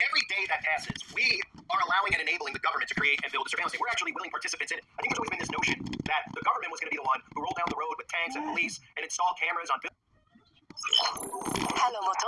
Every day that passes, we are allowing and enabling the government to create and build a surveillance state. We're actually willing participants in it. I think there's always been this notion that the government was going to be the one who rolled down the road with tanks and police and installed cameras on Hello, Moto.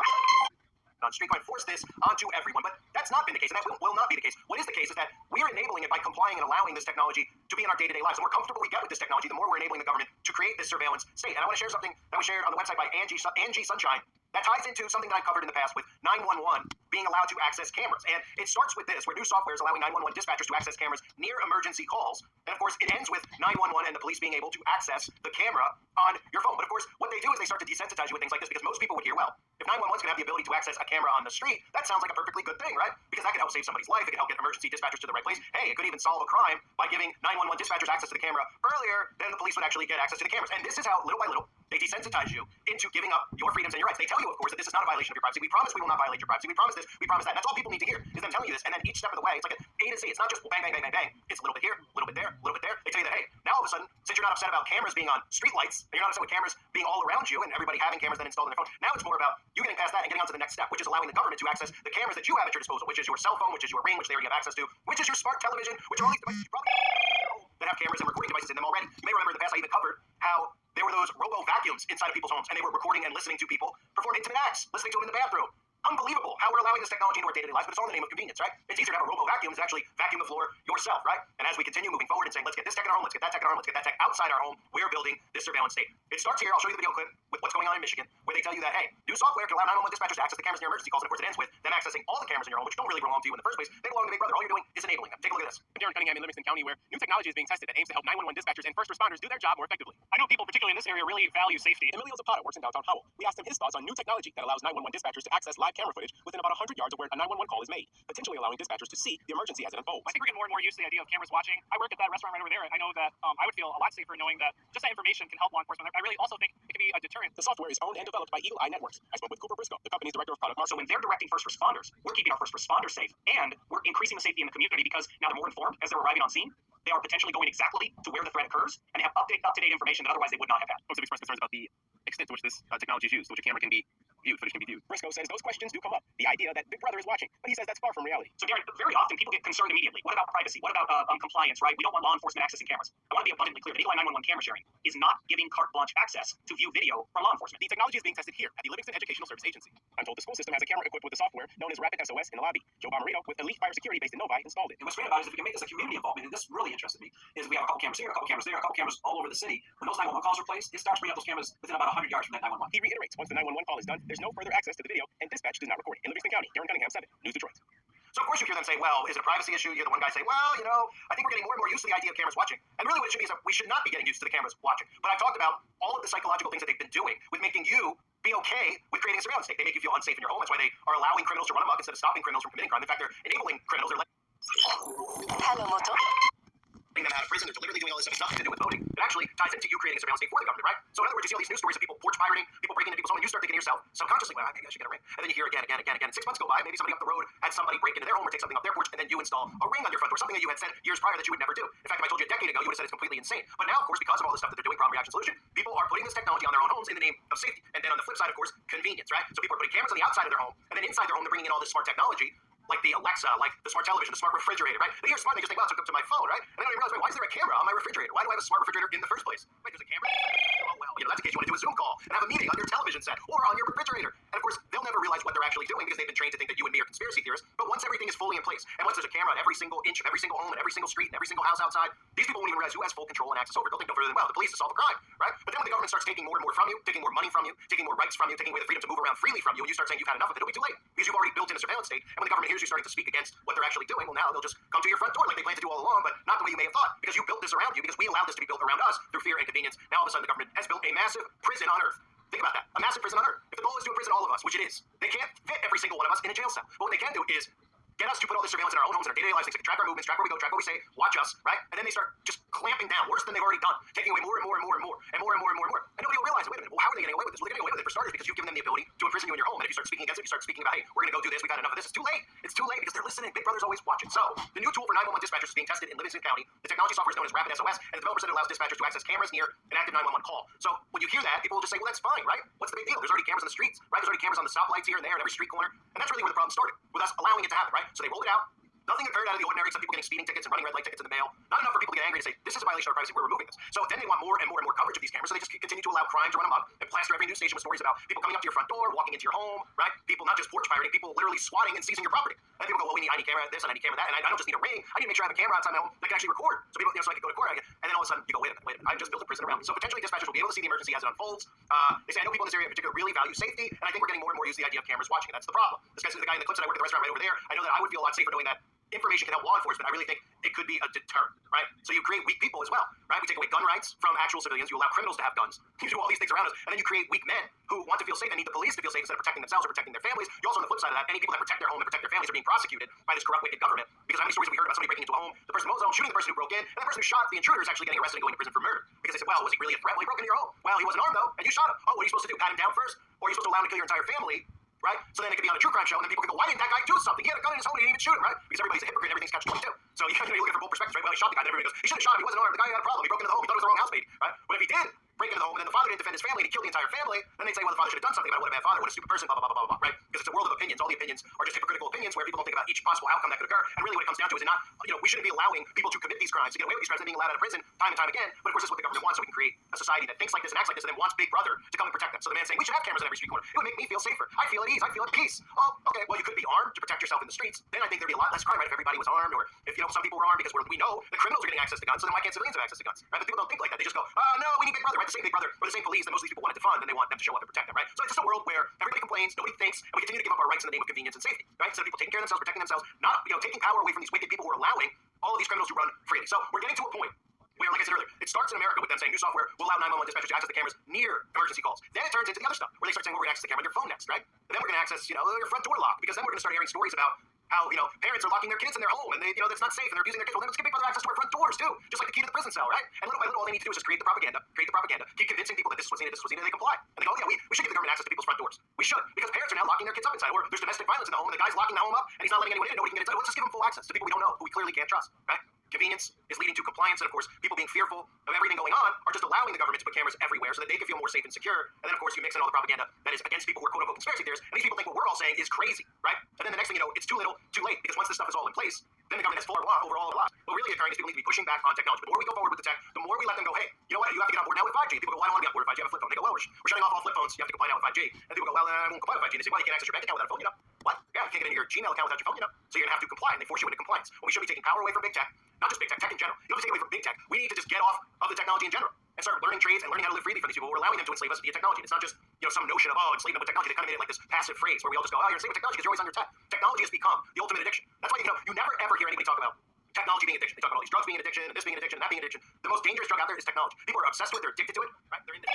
street and force this onto everyone. But that's not been the case, and that will not be the case. What is the case is that we are enabling it by complying and allowing this technology to be in our day-to-day lives. The more comfortable we get with this technology, the more we're enabling the government to create this surveillance state. And I want to share something that was shared on the website by Angie Sunshine that ties into something that I've covered in the past with 911 being allowed to access cameras. And it starts with this, where new software is allowing 911 dispatchers to access cameras near emergency calls. And of course, it ends with 911 and the police being able to access the camera on your phone. But of course, what they do is they start to desensitize you with things like this, because most people would hear, well, if 911 is going to have the ability to access a camera on the street, that sounds like a perfectly good thing, right? Because that could help save somebody's life. It could help get emergency dispatchers to the right place. Hey, it could even solve a crime by giving 911 dispatchers access to the camera earlier than the police would actually get access to the cameras. And this is how, little by little, they desensitize you into giving up your freedoms and your rights. They tell you, of course, that this is not a violation of your privacy. We promise we will not violate your privacy. We promise this. We promise that. And that's all people need to hear, is them telling you this. And then each step of the way, it's like an A to Z. It's not just bang, bang, bang, bang, bang. It's a little bit here, a little bit there, a little bit there. They tell you that, hey, now all of a sudden, since you're not upset about cameras being on streetlights, and you're not upset with cameras being all around you and everybody having cameras then installed on their phone, now it's more about you getting past that and getting on to the next step, which is allowing the government to access the cameras that you have at your disposal, which is your cell phone, which is your Ring, which they already have access to, which is your smart television, which are all these devices you probably that have cameras and recording devices in them already. You may remember in the past I even covered how there were those robo vacuums inside of people's homes, and they were recording and listening to people perform intimate acts, listening to them in the bathroom. Unbelievable how we're allowing this technology into our day-to-day lives, but it's all in the name of convenience, right? It's easier to have a robo vacuum than actually vacuum the floor yourself, right? And as we continue moving forward and saying, let's get this tech in our home, let's get that tech in our home, let's get that tech outside our home, we're building this surveillance state. It starts here. I'll show you the video clip with what's going on in Michigan, where they tell you that, hey, new software can allow 911 dispatchers to access the cameras near emergency calls, and of course it ends with them accessing all the cameras in your home, which don't really belong to you in the first place. They belong to Big Brother. All you're doing is enabling them. Take a look at this. Darren Cunningham in Livingston County, where new technology is being tested that aims to help 911 dispatchers and first responders do their job more effectively. I know people, particularly in this area, really value safety. Emilio Zapata works in downtown Howell. We asked him his thoughts on new technology that allows 911 dispatchers to access live camera footage within about 100 yards of where a 911 call is made, potentially allowing dispatchers to see the emergency as it unfolds. I think we're getting more and more used to the idea of cameras watching. I work at that restaurant right over there. I know that I would feel a lot safer knowing that just that information can help law enforcement. I really also think it can be a deterrent. The software is owned and developed by Eagle Eye Networks. I spoke with Cooper Briscoe, the company's director of product So marketing. when they're directing first responders, we're keeping our first responders safe, and we're increasing the safety in the community because now they're more informed as they're arriving on scene. They are potentially going exactly to where the threat occurs and have up-to-date information that otherwise they would not have had. Folks have expressed concerns about the extent to which this technology is used, to which a camera can be viewed, footage can be viewed. Briscoe says those questions do come up. The idea that Big Brother is watching, but he says that's far from reality. So Darren, very often people get concerned immediately. What about privacy? What about compliance, right? We don't want law enforcement accessing cameras. I want to be abundantly clear that Eagle Eye 911 camera sharing is not giving carte blanche access to view video from law enforcement. The technology is being tested here at the Livingston Educational Service Agency. I'm told the school system has a camera equipped with the software known as Rapid SOS in the lobby. Joe Bomarito with Elite Fire Security based in Novi installed it. And what's great about it is if we can make this a community involvement, and this really interested me, is we have a couple cameras here, a couple cameras there, a couple cameras all over the city. When those 911 calls are placed, it starts bringing up those cameras within about 100 yards from that 911. He reiterates, once the 911 call is done, there's no further access to the video, and dispatch does not record it. In Livingston County, Darren Cunningham, 7 News Detroit. So of course you hear them say, well, is it a privacy issue? You hear the one guy say, well, I think we're getting more and more used to the idea of cameras watching. And really what it should be is that we should not be getting used to the cameras watching. But I've talked about all of the psychological things that they've been doing with making you be okay with creating a surveillance state. They make you feel unsafe in your home. That's why they are allowing criminals to run amok instead of stopping criminals from committing crime. In fact, they're enabling criminals. They're Hello, Moto. letting them out of prison. They're deliberately doing all this stuff. It's nothing to do with voting. It actually ties into you creating a surveillance state for the government, right? So in other words, you see all these news stories of people porch pirating, people breaking into people's home, and you start thinking to yourself, subconsciously, well, maybe I should get a ring. And then you hear again. 6 months go by, maybe somebody up the road had somebody break into their home or take something off their porch, and then you install a ring on your front door, something that you had said years prior that you would never do. In fact, if I told you a decade ago, you would have said it's completely insane. But now, of course, because of all this stuff that they're doing, problem reaction solution, people are putting this technology on their own homes in the name of safety. And then on the flip side, of course, convenience, right? So people are putting cameras on the outside of their home, and then inside their home, they're bringing in all this smart technology, like the Alexa, like the smart television, the smart refrigerator, right? They hear smart, they just think, well, it's hooked up to my phone, right? And then they realize, wait, why is there a camera on my refrigerator? Why do I have a smart refrigerator in the first place? Wait, there's a camera? Oh, well, that's in case you want to do a Zoom call and have a meeting on your television set or on your refrigerator. And of course, they'll never realize what they're actually doing because they've been trained to think that you and me are conspiracy theorists. But once everything is fully in place, and once there's a camera on every single inch of every single home and every single street and every single house outside, these people won't even realize who has full control and access over it. They'll think no further than, well, the police to solve a crime, right? But then when the government starts taking more and more from you, taking more money from you, taking more rights from you, taking away the freedom to move around freely from you, and you start saying you've had enough of it, it'll be too late because you've already built in a surveillance state. And when the government hears you starting to speak against what they're actually doing, well, now they'll just come to your front door like they planned to do all along, but not the way you may have thought, because you built this around you, because we allowed this to be built around us through fear and convenience. Now all of a sudden the government has built a massive prison on earth. Think about that. A massive prison on earth. If the goal is to imprison all of us, which it is, they can't fit every single one of us in a jail cell. But what they can do is get us to put all this surveillance in our own homes and our day-to-day lives, things that can track our movements, track where we go, track what we say, watch us, right? And then they start just clamping down, worse than they've already done, taking away more and more and more and more and more and more and more and more. And nobody will realize, wait a minute, well, how are they getting away with this? Well, they're getting away with it for starters because you've given them the ability to imprison you in your home. And if you start speaking against it, you start speaking about, hey, we're going to go do this, we've had enough of this. It's too late. It's too late because they're listening. Big Brother's always watching. So the new tool for 911 dispatchers is being tested in Livingston County. The technology software is known as Rapid SOS, and the developer said it allows dispatchers to access cameras near an active 911 call. So when you hear that, people will just say, well, that's fine, right? What's the big deal? There's already cameras in the streets, right? There's already cameras on the stoplights here and there at every street corner. And that's really where the problem started, with us allowing it to happen, right? So they rolled it out. Nothing occurred out of the ordinary, except people getting speeding tickets and running red light tickets in the mail. Not enough for people to get angry and say, this is a violation of our privacy, we're removing this. So then they want more and more and more coverage of these cameras, so they just continue to allow crime to run amok and plaster every news station with stories about people coming up to your front door, walking into your home, right? People not just porch pirating, people literally swatting and seizing your property. And people go, well, I need camera this and I need camera that, and I don't just need a ring, I need to make sure I have a camera outside my home that can actually record. So people, so I can go to court, and then all of a sudden you go, wait a minute, I've just built a prison around me. So potentially dispatchers will be able to see the emergency as it unfolds. They say, I know people in this area in particular really value safety, and I think we're getting more and more used to the idea of cameras watching. That's the problem. This guy's the guy in the clips that I work at the restaurant right over there. I know that I would feel a lot safer knowing that information can help law enforcement. I really think it could be a deterrent, right? So you create weak people as well, right? We take away gun rights from actual civilians. You allow criminals to have guns. You do all these things around us, and then you create weak men who want to feel safe and need the police to feel safe instead of protecting themselves or protecting their families. You also, on the flip side of that, any people that protect their home and protect their families are being prosecuted by this corrupt, wicked government. Because how many stories have we heard about somebody breaking into a home, the person mows home, shooting the person who broke in, and the person who shot the intruder is actually getting arrested and going to prison for murder? Because they said, well, was he really a threat? Well, he broke into your home. Well, he wasn't armed though, and you shot him. Oh, what are you supposed to do? Pat him down first? Or are you supposed to allow him to kill your entire family? Right? So then it could be on a true crime show, and then people can go, why didn't that guy do something? He had a gun in his home, and he didn't even shoot him, right? Because everybody's a hypocrite, everything's catch-22. So you look at it from both perspectives, right? Well, he shot the guy, and everybody goes, he should have shot him, he wasn't armed, the guy had a problem, he broke into the home, he thought it was the wrong house, maybe, right? But if he did break into the home, and then the father didn't defend his family, and he killed the entire family, then they'd say, well, the father should have done something about it. What a bad father, what a stupid person, blah, blah, blah, blah, blah, right? Because it's a world of opinions. All the opinions are just hypocritical opinions where people don't think about each possible outcome that could occur. And really what it comes down to is not, we shouldn't be allowing people to commit these crimes, to get away with these crimes, and being allowed out of prison time and time again. But of course, this is what the government wants, so we can create a society that thinks like this and acts like this, and then wants Big Brother to come and protect them. So the man's saying, we should have cameras in every street corner. It would make me feel safer. I feel at ease. I feel at peace. Oh, okay, well, you could be armed to protect yourself in the streets. Then I think there'd be a lot less crime, right? If everybody was armed, or if, some people were armed, because we know the criminals are getting access to guns, so then why can't civilians have access to guns, right? But people don't think like that. They just go, no, we need Big Brother, right? The same Big Brother, or the same police that most of these people wanted to fund, and they want them to show up and protect them, right? So it's just a world where everybody complains, nobody thinks, and we continue to give up our rights in the name of convenience and safety, right? Instead of people taking care of themselves, protecting themselves, not, taking power away from these wicked people who are allowing all of these criminals to run freely. So we're getting to a point where, like I said earlier, it starts in America with them saying new software will allow 911 dispatchers to access the cameras near emergency calls. Then it turns into the other stuff, where they start saying, well, we're going to access the camera on your phone next, right? And then we're going to access, your front door lock, because then we're going to start hearing stories about how, parents are locking their kids in their home, and they, that's not safe, and they're abusing their kids. Well, then let's give Big Brother access to our front doors, too, just like the key to the prison cell, right? And little by little, all they need to do is just create the propaganda, keep convincing people that this is what's needed, and they comply. And they go, we should give the government access to people's front doors. We should, because parents are now locking their kids up inside, or there's domestic violence in the home, and the guy's locking the home up, and he's not letting anyone in, nobody can get inside. Let's just give them full access to people we don't know, who we clearly can't trust, right? Convenience is leading to compliance, and of course, people being fearful of everything going on are just allowing the government to put cameras everywhere so that they can feel more safe and secure. And then, of course, you mix in all the propaganda that is against people who are quote-unquote conspiracy theorists, and these people think what we're all saying is crazy, right? And then the next thing you know, it's too little, too late, because once this stuff is all in place, then the government has full over all of our lives. What really occurring is people need to be pushing back on technology. The more we go forward with the tech, the more we let them go, hey, you know what, you have to get on board now with 5G. People go, well, I don't want to get on board with 5G, I have a flip phone. They go, well, we're shutting off all flip phones, you have to comply now with 5G. And people go, well, I won't comply with 5G. And they say, well, you can't access your bank account without a phone, What? Yeah, you can't get into your Gmail account without your phone, So you're going to have to comply, and they force you into compliance. Well, we should be taking power away from big tech, not just big tech in general. You don't have to take away from big tech. We need to just get off of the technology in general and start learning trades and learning how to live freely from these people. We're allowing them to enslave us via technology. It's not just, some notion of, enslave them with technology. They kind of made it like this passive phrase where we all just go, you're enslaved with technology because you're always on your tech. Technology has become the ultimate addiction. That's why, you never ever hear anybody talk about technology being addiction. They talk about all these drugs being an addiction, and this being an addiction, and that being an addiction. The most dangerous drug out there is technology. People are obsessed with it, they're addicted to it, right? They're in the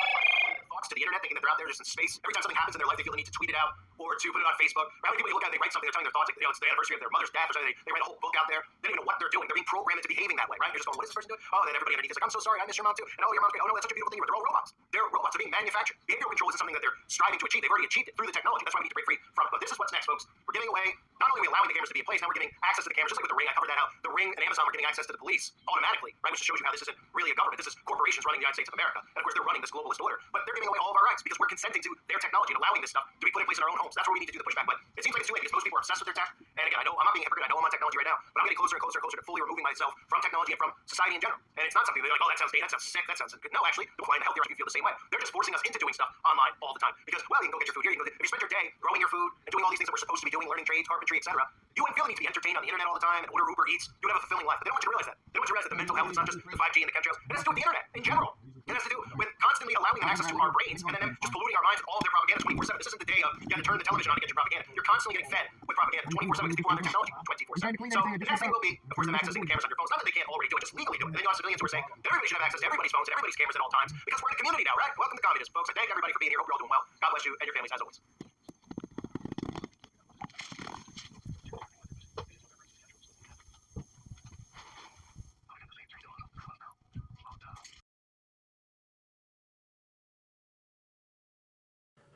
thoughts to the internet, thinking that they're out there just in space. Every time something happens in their life, they feel the need to tweet it out or to put it on Facebook. Right? When people look at it, they write something, they're telling their thoughts, it's the anniversary of their mother's death or something. They write a whole book out there. They don't even know what they're doing. They're being programmed into behaving that way, right? You're just going, what is this person doing? Oh, then everybody underneath is like, I'm so sorry, I miss your mom too. And your mom's great. Oh no, that's such a beautiful thing. But they're all robots. They're robots. They're being manufactured. Behavioral control isn't something that they're striving to achieve. They've already achieved it through the technology. That's why we need to break free from it. But this is what's next, folks. We're giving away, not only are we allowing the cameras to be in place, now we're giving access to the cameras, just like with the Ring. I covered that how the Ring and Amazon were giving access to the police automatically, right? Which just shows you how this isn't really a government. This is corporations running the United States of America. And of course, they're running this globalist order. But they're giving away all of our rights because we're consenting to their technology and allowing this stuff to be put in place in our own homes. That's where we need to do the pushback. But it seems like it's too late because most people are obsessed with their tech. And again, I know I'm not being a hypocrite. I know I'm on technology right now, but I'm getting closer and closer and closer to fully removing myself from technology and from society in general. And it's not something they're like, oh, that sounds gay, that sounds sick, that sounds good. No, actually, the blind and healthy you feel the same way. They're just forcing us into doing stuff online all the time. Because, well, you can go get your food here. If you spend your day growing your food and doing all these things that we're supposed to be doing, learning trades, carpentry, etc., you wouldn't feel the need to be entertained on the internet all the time and order Uber Eats. You would have a fulfilling life. But they don't want you to realize that. They don't want you to realize that the mental health is not just the 5G and the chemtrails. It has to do with the internet in general. It has to do with constantly allowing them access to our brains and then them just polluting our minds with all of their propaganda 24/7. This isn't the day of you got to turn the television on to get your propaganda. You're constantly getting fed with propaganda 24/7 because people are on their technology 24/7. So the next thing will be, of course, them accessing the cameras on your phones. Not that they can't already do it, just legally do it. And then you have civilians who are saying that everybody should have access to everybody's phones and everybody's cameras at all times because we're in a community now, right? Welcome to communism, folks. I thank everybody for being here. Hope you're all doing well. God bless you and your families as always.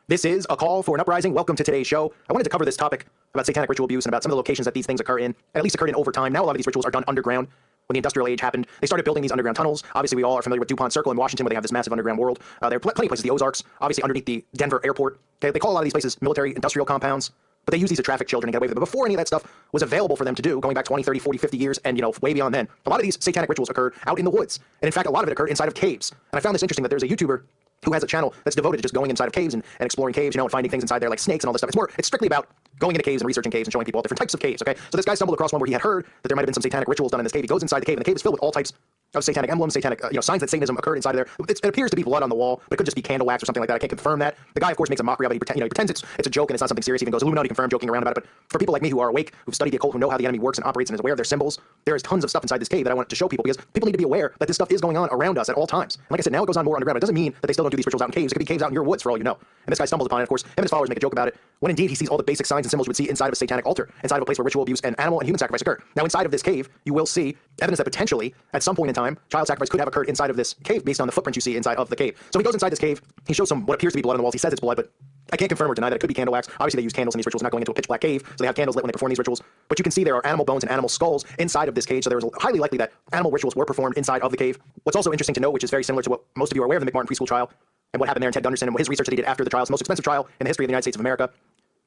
This is a call for an uprising. Welcome to today's show. I wanted to cover this topic about satanic ritual abuse and about some of the locations that these things occur in, and at least occurred in over time. Now a lot of these rituals are done underground. When the industrial age happened, they started building these underground tunnels. Obviously, we all are familiar with DuPont Circle in Washington, where they have this massive underground world. There are plenty of places, the Ozarks, obviously underneath the Denver airport. Okay, they call a lot of these places military industrial compounds, but they use these to traffic children and get away with it. But before any of that stuff was available for them to do, going back 20, 30, 40, 50 years, and way beyond then, a lot of these satanic rituals occurred out in the woods. And in fact, a lot of it occurred inside of caves. And I found this interesting that there's a YouTuber who has a channel that's devoted to just going inside of caves and exploring caves, and finding things inside there like snakes and all this stuff. It's strictly about going into caves and researching caves and showing people all different types of caves, okay? So this guy stumbled across one where he had heard that there might have been some satanic rituals done in this cave. He goes inside the cave, and the cave is filled with all types of satanic emblems, satanic signs that Satanism occurred inside of there. It appears to be blood on the wall, but it could just be candle wax or something like that. I can't confirm that. The guy, of course, makes a mockery of it. He pretends it's a joke and it's not something serious. He even goes Illuminati confirmed, joking around about it. But for people like me who are awake, who've studied the occult, who know how the enemy works and operates and is aware of their symbols, there is tons of stuff inside this cave that I want to show people, because people need to be aware that this stuff is going on around us at all times. And like I said, now it goes on more underground. It doesn't mean that they still don't do these rituals out in caves. It could be caves out in your woods for all you know. And this guy stumbles upon it. Of course, him and his followers make a joke about it, when indeed he sees all the basic signs and symbols you would see inside of a satanic altar, inside of a place where ritual abuse and animal and human sacrifice occur. Now, inside of this cave, you will see evidence that potentially, at some point in time, child sacrifice could have occurred inside of this cave based on the footprints you see inside of the cave. So he goes inside this cave. He shows some what appears to be blood on the walls. He says it's blood, but I can't confirm or deny that it could be candle wax. Obviously, they use candles in these rituals, not going into a pitch black cave, so they have candles lit when they perform these rituals. But you can see there are animal bones and animal skulls inside of this cage, so there was highly likely that animal rituals were performed inside of the cave. What's also interesting to know, which is very similar to what most of you are aware of the McMartin preschool trial and what happened there in Ted Gunderson and his research that he did after the trial, it's the most expensive trial in the history of the United States of America,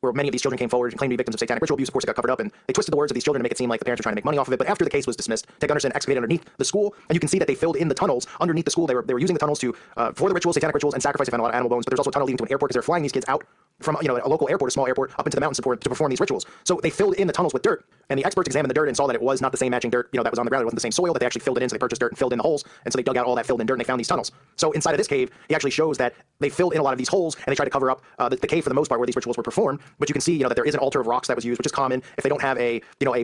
where many of these children came forward and claimed to be victims of satanic ritual abuse. Of course, it got covered up, and they twisted the words of these children to make it seem like the parents were trying to make money off of it. But after the case was dismissed, Ted Gunderson excavated underneath the school, and you can see that they filled in the tunnels underneath the school. They were using the tunnels to for the rituals, satanic rituals, and sacrifice. They found a lot of animal bones, but there's also a tunnel leading to an airport because they're flying these kids out from a local airport, a small airport, up into the mountains to perform these rituals. So they filled in the tunnels with dirt, and the experts examined the dirt and saw that it was not the same matching dirt that was on the ground. It wasn't the same soil, that they actually filled it in. So they purchased dirt and filled in the holes, and so they dug out all that filled in dirt and they found these tunnels. So inside of this cave, he actually shows that they filled in a lot of these holes and they tried to cover up the cave for the most part where these rituals were performed. But you can see that there is an altar of rocks that was used, which is common. If they don't have a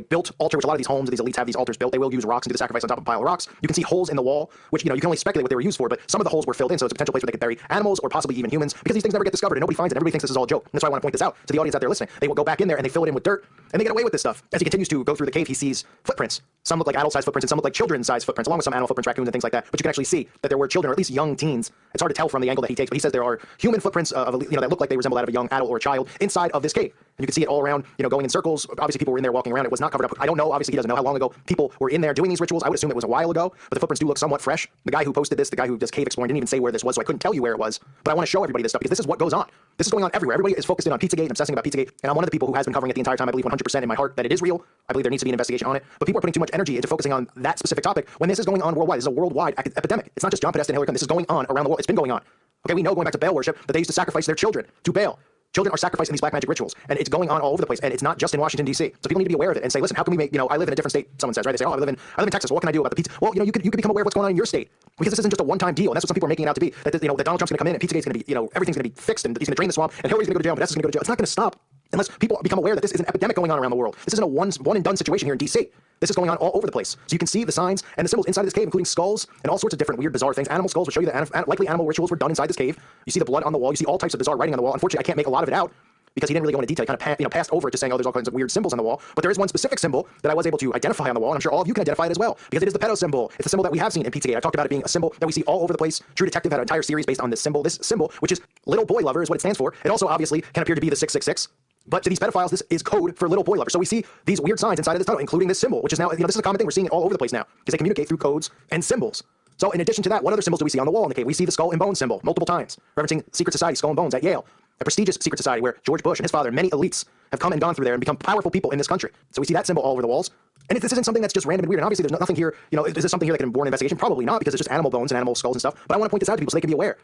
built altar, which a lot of these homes, these elites have these altars built, they will use rocks and do the sacrifice on top of a pile of rocks. You can see holes in the wall, which you can only speculate what they were used for, but some of the holes were filled in, so it's a potential place where they could bury animals or possibly even humans, because these things never get discovered and nobody finds it. Everybody thinks this is all a joke. And that's why I want to point this out to the audience out there listening. They will go back in there and they fill it in with dirt and they get away with this stuff. As he continues to go through the cave, he sees footprints. Some look like adult-sized footprints and some look like children-sized footprints, along with some animal footprints, raccoons and things like that. But you can actually see that there were children, or at least young teens. It's hard to tell from the angle that he takes, but he says there are human footprints that look like they resemble that of a young adult or a child inside of this cave. And you can see it all around, going in circles. Obviously, people were in there walking around. It was not covered up. I don't know. Obviously, he doesn't know how long ago people were in there doing these rituals. I would assume it was a while ago, but the footprints do look somewhat fresh. The guy who posted this, the guy who does cave exploring, didn't even say where this was, so I couldn't tell you where it was. But I want to show everybody this stuff because this is what goes on. This is going on everywhere. Everybody is focused in on Pizzagate and obsessing about Pizzagate. And I'm one of the people who has been covering it the entire time. I believe 100% in my heart that it is real. I believe there needs to be an investigation on it. But people are putting too much energy into focusing on that specific topic when this is going on worldwide. This is a worldwide epidemic. It's not just John Podesta and Hillary Clinton. This is going on around the world. It's been going on. Okay, we know going back to Baal worship that they used to sacrifice their children to Baal. Children are sacrificed in these black magic rituals, and it's going on all over the place, and it's not just in Washington, D.C. So people need to be aware of it and say, listen, how can we make, I live in a different state, someone says, right? They say, oh, I live in Texas, well, what can I do about the pizza? Well, you could become aware of what's going on in your state, because this isn't just a one-time deal, and that's what some people are making it out to be, that, that Donald Trump's going to come in, and Pizzagate's going to be, everything's going to be fixed, and he's going to drain the swamp, and Hillary's going to go to jail, and Podesta's going to go to jail. It's not going to stop unless people become aware that this is an epidemic going on around the world. This isn't a one-and-done situation here in D.C. This is going on all over the place. So you can see the signs and the symbols inside this cave, including skulls and all sorts of different weird, bizarre things. Animal skulls will show you that likely animal rituals were done inside this cave. You see the blood on the wall. You see all types of bizarre writing on the wall. Unfortunately, I can't make a lot of it out because he didn't really go into detail. He kind of passed over it, just saying, oh, there's all kinds of weird symbols on the wall. But there is one specific symbol that I was able to identify on the wall, and I'm sure all of you can identify it as well, because it is the pedo symbol. It's a symbol that we have seen in Pizzagate. I talked about it being a symbol that we see all over the place. True Detective had an entire series based on this symbol. This symbol, which is little boy lover, is what it stands for. It also obviously can appear to be the 666. But to these pedophiles, this is code for little boy lover. So we see these weird signs inside of this tunnel, including this symbol, which is now, this is a common thing. We're seeing it all over the place now, because they communicate through codes and symbols. So in addition to that, what other symbols do we see on the wall in the cave? We see the skull and bone symbol multiple times, referencing secret society, Skull and Bones at Yale, a prestigious secret society where George Bush and his father and many elites have come and gone through there and become powerful people in this country. So we see that symbol all over the walls. And this isn't something that's just random and weird. And obviously there's nothing here, is this something here that can warrant investigation? Probably not, because it's just animal bones and animal skulls and stuff. But I want to point this out to people so they can be aware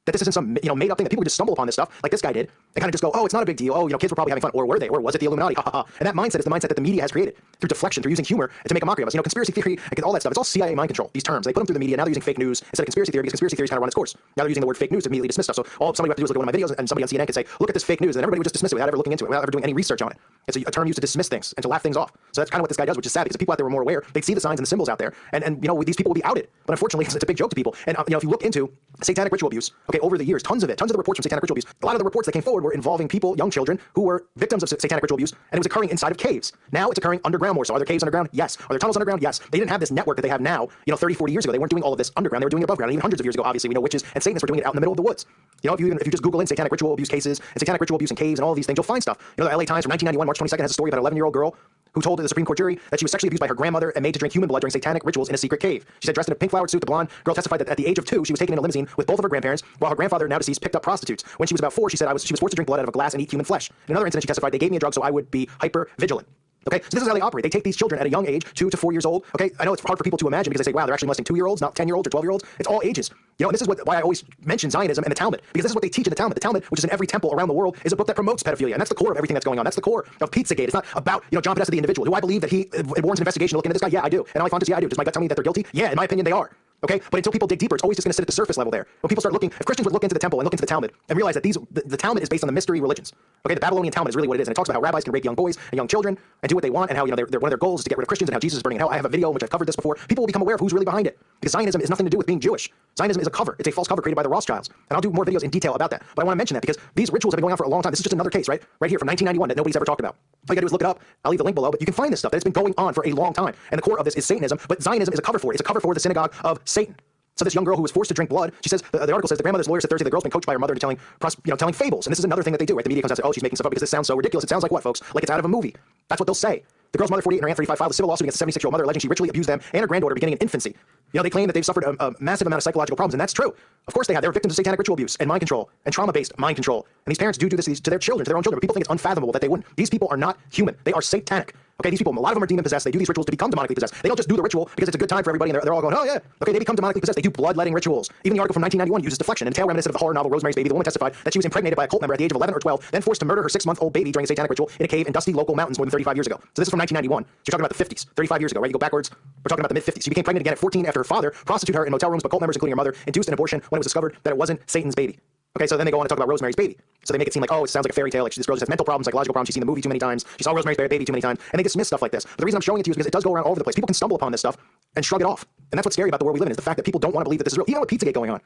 that this isn't some made up thing that people just stumble upon this stuff like this guy did and kind of just go, oh, it's not a big deal. Oh, kids were probably having fun, or were they? Or was it the Illuminati? Ha ha ha. And that mindset is the mindset that the media has created through deflection, through using humor to make a mockery of us. Conspiracy theory, all that stuff. It's all CIA mind control. These terms they put them through the media. Now they're using fake news instead of conspiracy theory, because conspiracy theories kind of run its course. Now they're using the word fake news to immediately dismiss stuff. So all somebody would have to do is look at one of my videos, and somebody on CNN can say, look at this fake news, and everybody would just dismiss it without ever looking into it, without ever doing any research on it. It's a term used to dismiss things and to laugh things off. So that's kind of what this guy does, which is sad, because if people out there were more aware, they'd see the signs and the symbols out there, and these people would be outed. But unfortunately, it's a big joke to people. And if you look into satanic ritual abuse, okay, over the years, tons of the reports from satanic ritual abuse, a lot of the reports that came forward were involving people, young children, who were victims of satanic ritual abuse, and it was occurring inside of caves. Now it's occurring underground more so. Are there caves underground? Yes. Are there tunnels underground? Yes. They didn't have this network that they have now, 30, 40 years ago. They weren't doing all of this underground. They were doing it above ground. And even hundreds of years ago, obviously, we know witches and Satanists were doing it out in the middle of the woods. If you just Google in satanic ritual abuse cases and satanic ritual abuse in caves and all of these things, you'll find stuff. The LA Times from 1991, March 22nd, has a story about an 11-year-old girl who told the Supreme Court jury that she was sexually abused by her grandmother and made to drink human blood during satanic rituals in a secret cave. She said, dressed in a pink flowered suit, the blonde girl testified that at the age of 2, she was taken in a limousine with both of her grandparents, while her grandfather, now deceased, picked up prostitutes. When she was about 4, she said she was forced to drink blood out of a glass and eat human flesh. In another incident, she testified, they gave me a drug so I would be hyper vigilant. Okay, so this is how they operate. They take these children at a young age, 2 to 4 years old. Okay, I know it's hard for people to imagine because they say, wow, they're actually molesting 2-year-olds, not 10-year-olds or 12-year-olds. It's all ages. And this is why I always mention Zionism and the Talmud, because this is what they teach in the Talmud. The Talmud, which is in every temple around the world, is a book that promotes pedophilia, and that's the core of everything that's going on. That's the core of Pizzagate. It's not about John Podesta, the individual. Do I believe that it warrants an investigation to look into this guy? Yeah, I do. And Fontes, yeah, I do. Does my gut tell me that they're guilty? Yeah, in my opinion, they are. Okay, but until people dig deeper, it's always just going to sit at the surface level there. When people start looking, if Christians would look into the temple and look into the Talmud and realize that the Talmud is based on the mystery religions. Okay, the Babylonian Talmud is really what it is, and it talks about how rabbis can rape young boys and young children and do what they want, and how one of their goals is to get rid of Christians, and how Jesus is burning in hell. I have a video in which I've covered this before. People will become aware of who's really behind it, because Zionism is nothing to do with being Jewish. Zionism is a cover. It's a false cover created by the Rothschilds, and I'll do more videos in detail about that. But I want to mention that because these rituals have been going on for a long time. This is just another case, right here from 1991 that nobody's ever talked about. All you gotta do is look it up. I'll leave the link below, but you can find this stuff that it's been going on for a long time, and the core of this is Satanism. But Zionism is a cover for it. It's a cover for the synagogue of Satan. So this young girl who was forced to drink blood, she says, the article says the grandmother's lawyer said Thursday the girl's been coached by her mother into telling fables. And this is another thing that they do, right? The media comes out and says, oh, she's making stuff up because this sounds so ridiculous. It sounds like what, folks? Like it's out of a movie. That's what they'll say. The girl's mother, 48, and her aunt, 35, filed a civil lawsuit against the 76-year-old mother, alleging she ritually abused them and her granddaughter beginning in infancy. They claim that they've suffered a massive amount of psychological problems, and that's true. Of course they have. They were victims of satanic ritual abuse and mind control and trauma-based mind control. And these parents do this to their children, to their own children. But people think it's unfathomable that they wouldn't. These people are not human. They are satanic. Okay, these people, a lot of them are demon-possessed. They do these rituals to become demonically possessed. They don't just do the ritual because it's a good time for everybody, and they're all going, oh yeah. Okay, they become demonically possessed. They do bloodletting rituals. Even the article from 1991 uses deflection, and a tale reminiscent of the horror novel Rosemary's Baby. The woman testified that she was impregnated by a cult member at the age of 11 or 12, then forced to murder her 6-month-old baby during a satanic ritual in a cave in dusty local mountains more than 35 years ago. So this is from 1991. So you're talking about the 50s, 35 years ago, right? You go backwards, we're talking about the mid-50s. She became pregnant again at 14 after her father prostituted her in motel rooms, but cult members, including her mother, induced an abortion when it was discovered that it wasn't Satan's baby. Okay, so then they go on to talk about Rosemary's Baby. So they make it seem like, oh, it sounds like a fairy tale. Like this girl just has mental problems, psychological problems. She's seen the movie too many times. She saw Rosemary's Baby too many times. And they dismiss stuff like this. But the reason I'm showing it to you is because it does go around all over the place. People can stumble upon this stuff and shrug it off. And that's what's scary about the world we live in, is the fact that people don't want to believe that this is real. Even with Pizzagate going on.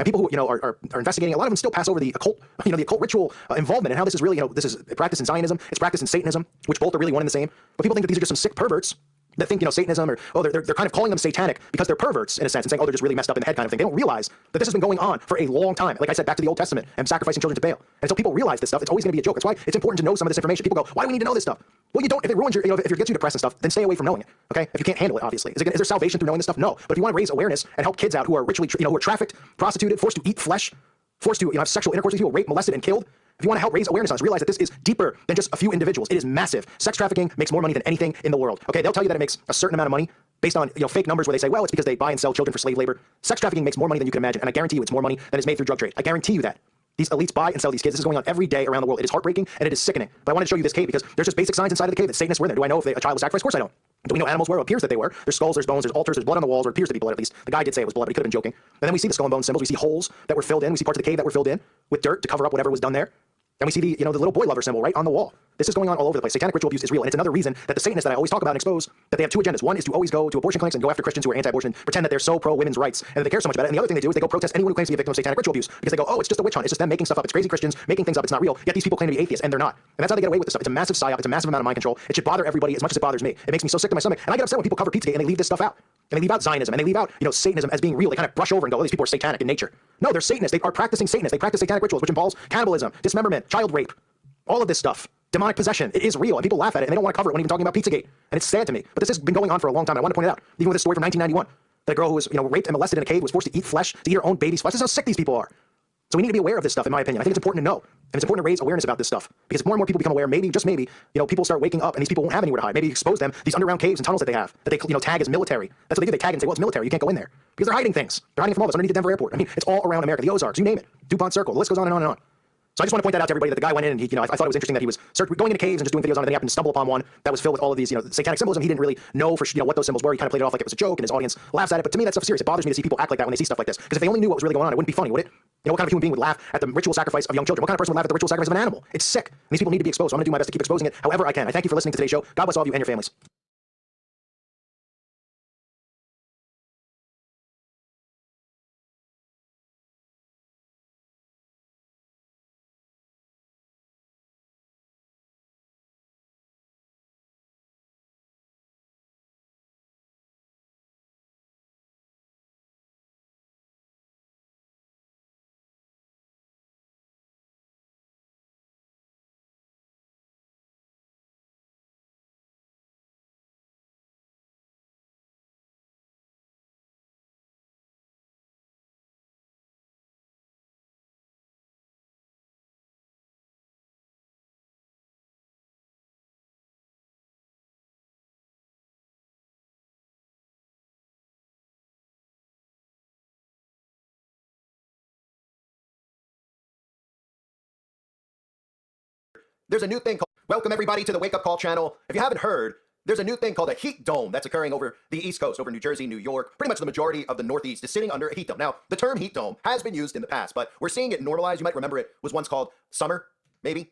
And people who, are investigating, a lot of them still pass over the occult, the occult ritual involvement and how this is really, this is practiced in Zionism, it's practiced in Satanism, which both are really one and the same. But people think that these are just some sick perverts that think, Satanism, or, oh, they're kind of calling them satanic because they're perverts in a sense and saying, oh, they're just really messed up in the head kind of thing. They don't realize that this has been going on for a long time. Like I said, back to the Old Testament and sacrificing children to Baal. And until people realize this stuff, it's always going to be a joke. That's why it's important to know some of this information. People go, why do we need to know this stuff? Well, you don't. If it ruins your, if it gets you depressed and stuff, then stay away from knowing it. Okay? If you can't handle it, obviously. Is there salvation through knowing this stuff? No. But if you want to raise awareness and help kids out who are ritually, who are trafficked, prostituted, forced to eat flesh, forced to have sexual intercourse with people, raped, molested, and killed. If you want to help raise awareness on this, realize that this is deeper than just a few individuals. It is massive. Sex trafficking makes more money than anything in the world. Okay, they'll tell you that it makes a certain amount of money based on fake numbers where they say, well, it's because they buy and sell children for slave labor. Sex trafficking makes more money than you can imagine, and I guarantee you it's more money than is made through drug trade. I guarantee you that. These elites buy and sell these kids. This is going on every day around the world. It is heartbreaking and it is sickening. But I wanted to show you this cave because there's just basic signs inside of the cave that Satanists were in there. Do I know if a child was sacrificed? Of course I don't. Do we know animals were? It appears that they were. There's skulls, there's bones, there's altars, there's blood on the walls, or it appears to be blood at least. The guy did say it was blood, but he could have been joking. And then we see the skull and bone symbols. We see holes that were filled in. We see parts of the cave that were filled in with dirt to cover up whatever was done there. And we see the little boy lover symbol right on the wall. This is going on all over the place. Satanic ritual abuse is real, and it's another reason that the Satanists that I always talk about and expose, that they have two agendas. One is to always go to abortion clinics and go after Christians who are anti-abortion, pretend that they're so pro-women's rights, and that they care so much about it. And the other thing they do is they go protest anyone who claims to be a victim of satanic ritual abuse, because they go, oh, it's just a witch hunt. It's just them making stuff up. It's crazy Christians making things up. It's not real. Yet these people claim to be atheists, and they're not. And that's how they get away with this stuff. It's a massive psyop. It's a massive amount of mind control. It should bother everybody as much as it bothers me. It makes me so sick to my stomach. And I get upset when people cover Pizzagate and they leave this stuff out. And they leave out Zionism, and they leave out, Satanism as being real. They kind of brush over and go, oh, these people are satanic in nature. No, they're Satanists. They are practicing Satanists. They practice satanic rituals, which involves cannibalism, dismemberment, child rape, all of this stuff. Demonic possession. It is real, and people laugh at it, and they don't want to cover it when even talking about Pizzagate. And it's sad to me. But this has been going on for a long time. I want to point it out. Even with this story from 1991, that a girl who was, raped and molested in a cave was forced to eat flesh, to eat her own baby's flesh. This is how sick these people are. So we need to be aware of this stuff, in my opinion. I think it's important to know. And it's important to raise awareness about this stuff. Because if more and more people become aware, maybe, just maybe, people start waking up, and these people won't have anywhere to hide. Maybe expose them, these underground caves and tunnels that they have, that they, tag as military. That's what they do. They tag and say, well, it's military. You can't go in there. Because they're hiding things. They're hiding from all of us underneath the Denver airport. I mean, it's all around America. The Ozarks, you name it. DuPont Circle. The list goes on and on and on. So I just want to point that out to everybody that the guy went in and he, I thought it was interesting that he was going into caves and just doing videos on it. And then he happened to stumble upon one that was filled with all of these, satanic symbolism. He didn't really know for what those symbols were. He kind of played it off like it was a joke, and his audience laughs at it. But to me, that stuff's serious. It bothers me to see people act like that when they see stuff like this. Because if they only knew what was really going on, it wouldn't be funny, would it? What kind of human being would laugh at the ritual sacrifice of young children? What kind of person would laugh at the ritual sacrifice of an animal? It's sick. And these people need to be exposed. So I'm going to do my best to keep exposing it however I can. I thank you for listening to today's show. God bless all of you and your families. there's a new thing called, welcome everybody to the Wake Up Call channel. If you haven't heard, there's a new thing called a heat dome that's occurring over the East Coast, over New Jersey, New York. Pretty much the majority of the Northeast is sitting under a heat dome. Now, the term heat dome has been used in the past, but we're seeing it normalized. You might remember it was once called summer, maybe,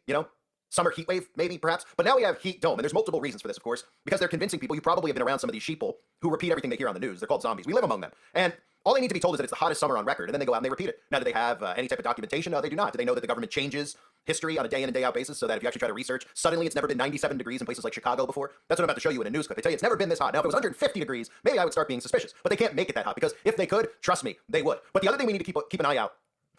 summer heat wave, maybe, perhaps. But now we have heat dome, and there's multiple reasons for this, of course, because they're convincing people. You probably have been around some of these sheeple who repeat everything they hear on the news. They're called zombies. We live among them. And all they need to be told is that it's the hottest summer on record, and then they go out and they repeat it. Now, do they have any type of documentation? No, they do not. Do they know that the government changes history on a day in and day out basis so that if you actually try to research, suddenly it's never been 97 degrees in places like Chicago before? That's what I'm about to show you in a news clip. They tell you it's never been this hot. Now, if it was 150 degrees, maybe I would start being suspicious. But they can't make it that hot because if they could, trust me, they would. But the other thing we need to keep an eye out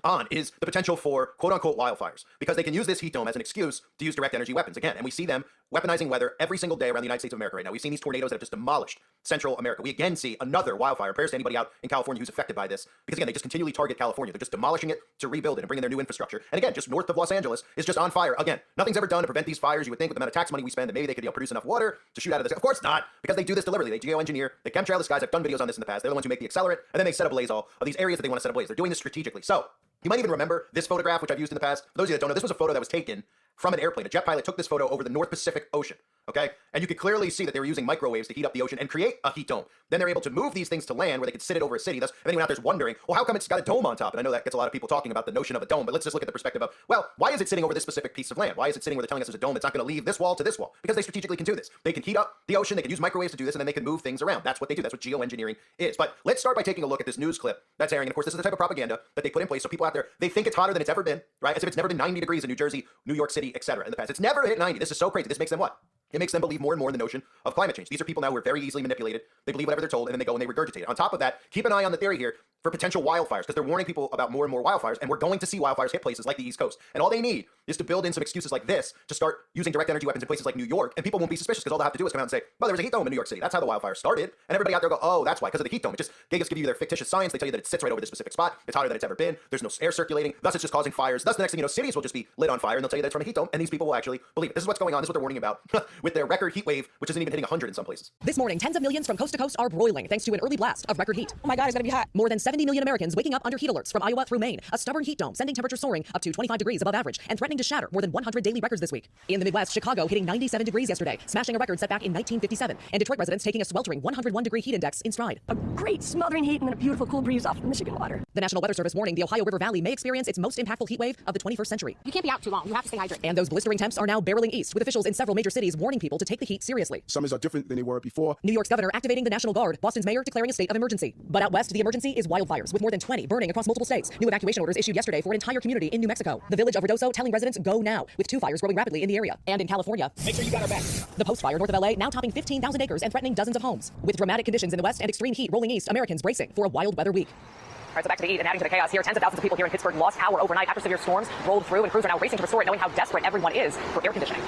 on is the potential for quote-unquote wildfires, because they can use this heat dome as an excuse to use direct energy weapons again, and we see them weaponizing weather every single day around the United States of America right now. We've seen these tornadoes that have just demolished Central America. We again see another wildfire. Prayers to anybody out in California who's affected by this, because again, they just continually target California. They're just demolishing it to rebuild it and bring in their new infrastructure. And again, just north of Los Angeles is just on fire. Again, nothing's ever done to prevent these fires. You would think with the amount of tax money we spend that maybe they could produce enough water to shoot out of this. Of course not, because they do this deliberately. They geoengineer, they chemtrail the skies. I've done videos on this in the past. They're the ones who make the accelerant, and then they set ablaze all of these areas that they want to set ablaze. They're doing this strategically. So you might even remember this photograph, which I've used in the past. For those of you that don't know, this was a photo that was taken from an airplane. A jet pilot took this photo over the North Pacific Ocean, okay? And you could clearly see that they were using microwaves to heat up the ocean and create a heat dome. Then they're able to move these things to land where they could sit it over a city. Thus, if anyone out there's wondering, well, how come it's got a dome on top? And I know that gets a lot of people talking about the notion of a dome, but let's just look at the perspective of, well, why is it sitting over this specific piece of land? Why is it sitting where they're telling us there's a dome that's not going to leave this wall to this wall? Because they strategically can do this. They can heat up the ocean, they can use microwaves to do this, and then they can move things around. That's what they do. That's what geoengineering is. But let's start by taking a look at this news clip that's airing. And of course, this is the type of propaganda that they put in place. So people out there, they think it's hotter than it's ever been, right? As if it's never been 90 degrees in New Jersey, New York City, etc. in the past. It's never hit 90. This is so crazy. This makes them what? It makes them believe more and more in the notion of climate change. These are people now who are very easily manipulated. They believe whatever they're told, and then they go and they regurgitate it. On top of that, keep an eye on the theory here for potential wildfires, because they're warning people about more and more wildfires, and we're going to see wildfires hit places like the East Coast. And all they need is to build in some excuses like this to start using direct energy weapons in places like New York, and people won't be suspicious because all they have to do is come out and say, well, there was a heat dome in New York City. That's how the wildfire started. And everybody out there go, oh, that's why, because of the heat dome. They just give you their fictitious science. They tell you that it sits right over this specific spot. It's hotter than it's ever been. There's no air circulating. Thus, it's just causing fires. Thus, the next thing you know, cities will just be lit on fire, and they'll tell you that it's from a heat dome, and these people will actually believe it. This is what's going on. This is what they're warning about with their record heat wave, which isn't even hitting 100 in some places. This morning, tens of millions from coast to coast are broiling thanks to an early blast of record heat. Oh my God, it's gonna be hot. More than 70 million Americans waking up under heat alerts from Iowa through Maine. A stubborn heat dome sending temperatures soaring up to 25 degrees above average and threatening to shatter more than 100 daily records this week. In the Midwest, Chicago hitting 97 degrees yesterday, smashing a record set back in 1957. And Detroit residents taking a sweltering 101-degree heat index in stride. A great smothering heat and then a beautiful cool breeze off the Michigan water. The National Weather Service warning the Ohio River Valley may experience its most impactful heat wave of the 21st century. You can't be out too long. You have to stay hydrated. And those blistering temps are now barreling east, with officials in several major cities warning people to take the heat seriously. Summers are different than they were before. New York's governor activating the National Guard, Boston's mayor declaring a state of emergency. But out west, the emergency is wildfires, with more than 20 burning across multiple states. New evacuation orders issued yesterday for an entire community in New Mexico. The village of Ruidoso telling residents go now, with 2 fires growing rapidly in the area. And in California, Make sure you got our back. the Post Fire north of LA now topping 15,000 acres and threatening dozens of homes. With dramatic conditions in the west and extreme heat rolling east, Americans bracing for a wild weather week. All right, so back to the heat and adding to the chaos here. Tens of thousands of people here in Pittsburgh lost power overnight after severe storms rolled through, and crews are now racing to restore it, knowing how desperate everyone is for air conditioning.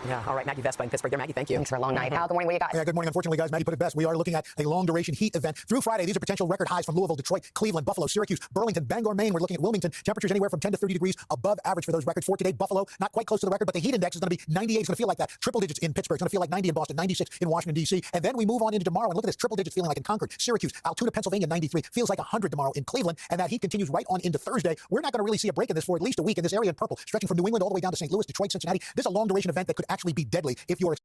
Yeah, all right, Maggie Vespa in Pittsburgh there. Maggie, thank you. Thanks for a long night. Hal, good morning. What you got? Yeah, good morning. Unfortunately, guys, Maggie put it best. We are looking at a long-duration heat event through Friday. These are potential record highs from Louisville, Detroit, Cleveland, Buffalo, Syracuse, Burlington, Bangor, Maine. We're looking at Wilmington. Temperatures anywhere from 10 to 30 degrees above average for those records. For today, Buffalo, not quite close to the record, but the heat index is going to be 98. It's going to feel like that. Triple digits in Pittsburgh. It's going to feel like 90 in Boston, 96 in Washington, D.C. And then we move on into tomorrow, and look at this. Triple digits feeling like in Concord, Syracuse, Altoona, Pennsylvania, 93. Feels like 100 tomorrow in Cleveland, and that heat continues right on into Thursday. We're not going to really see a break in this for at least a week in this area in purple, stretching from New England all the way down to St. Louis, Detroit, Cincinnati. This is a long-duration event that could actually be deadly if you're